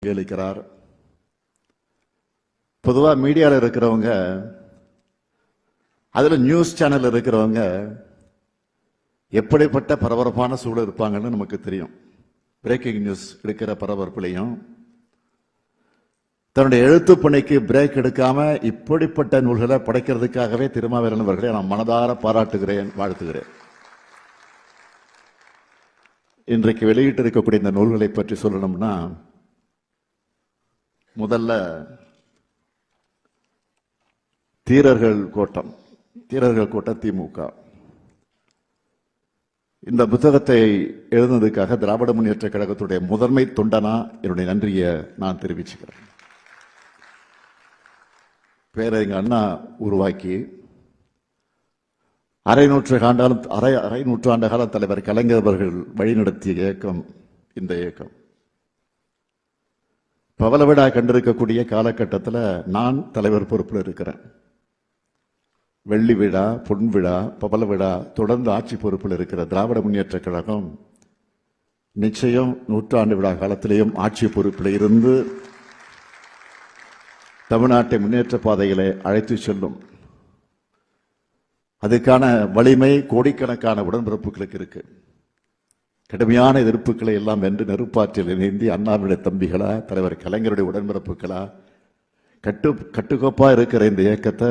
கேளிக்கிறார். பொதுவாக மீடியாவில் இருக்கிறவங்க, அதுல நியூஸ் சேனல் இருக்கிறவங்க எப்படிப்பட்ட பரபரப்பான சூழல் இருப்பாங்கன்னு நமக்கு தெரியும். பிரேக்கிங் நியூஸ் எடுக்கிற பரபரப்புலையும் தன்னுடைய எழுத்து பணிக்கு பிரேக் எடுக்காம இப்படிப்பட்ட நூல்களை படைக்கிறதுக்காகவே திருமாவேலன் அவர்களை நான் மனதார பாராட்டுகிறேன், வாழ்த்துகிறேன். இன்றைக்கு வெளியிட்டு இருக்கக்கூடிய இந்த நூல்களை பற்றி சொல்லணும்னா, முதல்ல தீரர்கள் கோட்டம் திமுக. இந்த புத்தகத்தை எழுதுனதுக்காக திராவிட முன்னேற்ற கழகத்துடைய முதன்மை தொண்டனா என்னுடைய நன்றியை நான் தெரிவிச்சுக்கிறேன். பேரை எங்க அண்ணா உருவாக்கி அரை நூற்றாண்டு கால தலைவர் கலைஞர் அவர்கள் வழிநடத்திய இயக்கம் இந்த இயக்கம். பவள விழா கண்டிருக்கக்கூடிய காலகட்டத்தில் நான் தலைவர் பொறுப்பில் இருக்கிறேன். வெள்ளி விழா, பொன் விழா, பவள விழா தொடர்ந்து ஆட்சி பொறுப்பில் இருக்கிற திராவிட முன்னேற்ற கழகம் நிச்சயம் நூற்றாண்டு விழா காலத்திலேயும் ஆட்சி பொறுப்பில் இருந்து தமிழ்நாட்டை முன்னேற்ற பாதைகளை அழைத்து செல்லும். அதுக்கான வலிமை கோடிக்கணக்கான உடன்பிறப்புகளுக்கு இருக்கு. கடுமையான எதிர்ப்புகளை எல்லாம் வென்று நெருப்பாற்றில் இணைந்தி அண்ணாவுடைய தம்பிகளா, தலைவர் கலைஞருடைய உடன்பிறப்புகளா, கட்டுக்கோப்பா இருக்கிற இந்த இயக்கத்தை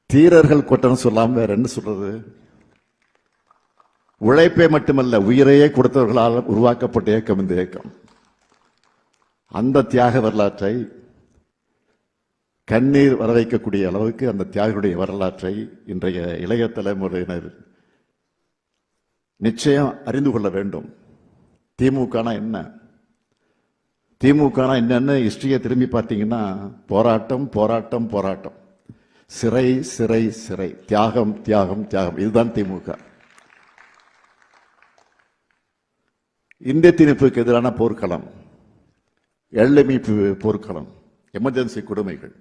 தீரர்கள் கூட்டம் சொல்லாம வேற என்ன சொல்றது? உழைப்பை மட்டுமல்ல, உயிரையே கொடுத்தவர்களால் உருவாக்கப்பட்ட இயக்கம் இந்த இயக்கம். அந்த தியாக வரலாற்றை கண்ணீர் வர வைக்கக்கூடிய அளவுக்கு அந்த தியாகியுடைய வரலாற்றை இன்றைய இளைய தலைமுறையினர் நிச்சயம் அறிந்து கொள்ள வேண்டும். திமுகனா என்ன, திமுகனா என்னன்னு ஹிஸ்டரியை திரும்பி பார்த்தீங்கன்னா, போராட்டம் போராட்டம் போராட்டம், சிறை சிறை சிறை, தியாகம் தியாகம் தியாகம், இதுதான் திமுக. இந்திய திணிப்புக்கு எதிரான போர்க்களம், எல்லைமீட்பு போர்க்களம், எமர்ஜென்சி கொடுமைகள்,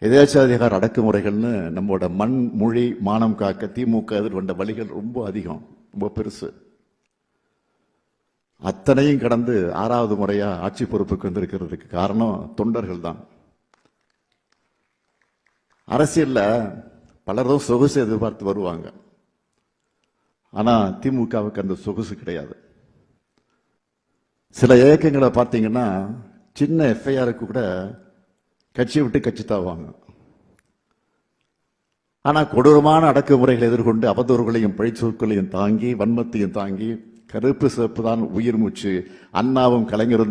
எதேச்சாதிகார அடக்குமுறைகள்னு நம்மளோட மண் மொழி மானம் காக்க திமுக எதிர்கொண்ட வழிகள் ரொம்ப அதிகம், ரொம்ப பெருசு. அத்தனையும் கடந்து 6வது முறையா ஆட்சி பொறுப்புக்கு வந்திருக்கிறதுக்கு காரணம் தொண்டர்கள் தான். அரசியல்ல பலரும் சொகுசு எதிர்பார்த்து வருவாங்க. ஆனா திமுகவுக்கு அந்த சொகுசு கிடையாது. சில இயக்கங்களை பார்த்தீங்கன்னா சின்ன எஃப்ஐஆருக்கு கூட கட்சி விட்டு கட்சி தாவாங்க. ஆனா கொடூரமான அடக்குமுறைகளை எதிர்கொண்டு அவதூறுகளையும் பழிச்சொற்களையும் தாங்கி வன்மத்தையும் தாங்கி கருப்பு சிவப்பு தான் உயிர் மூச்சு. அண்ணாவும் கலைஞரும்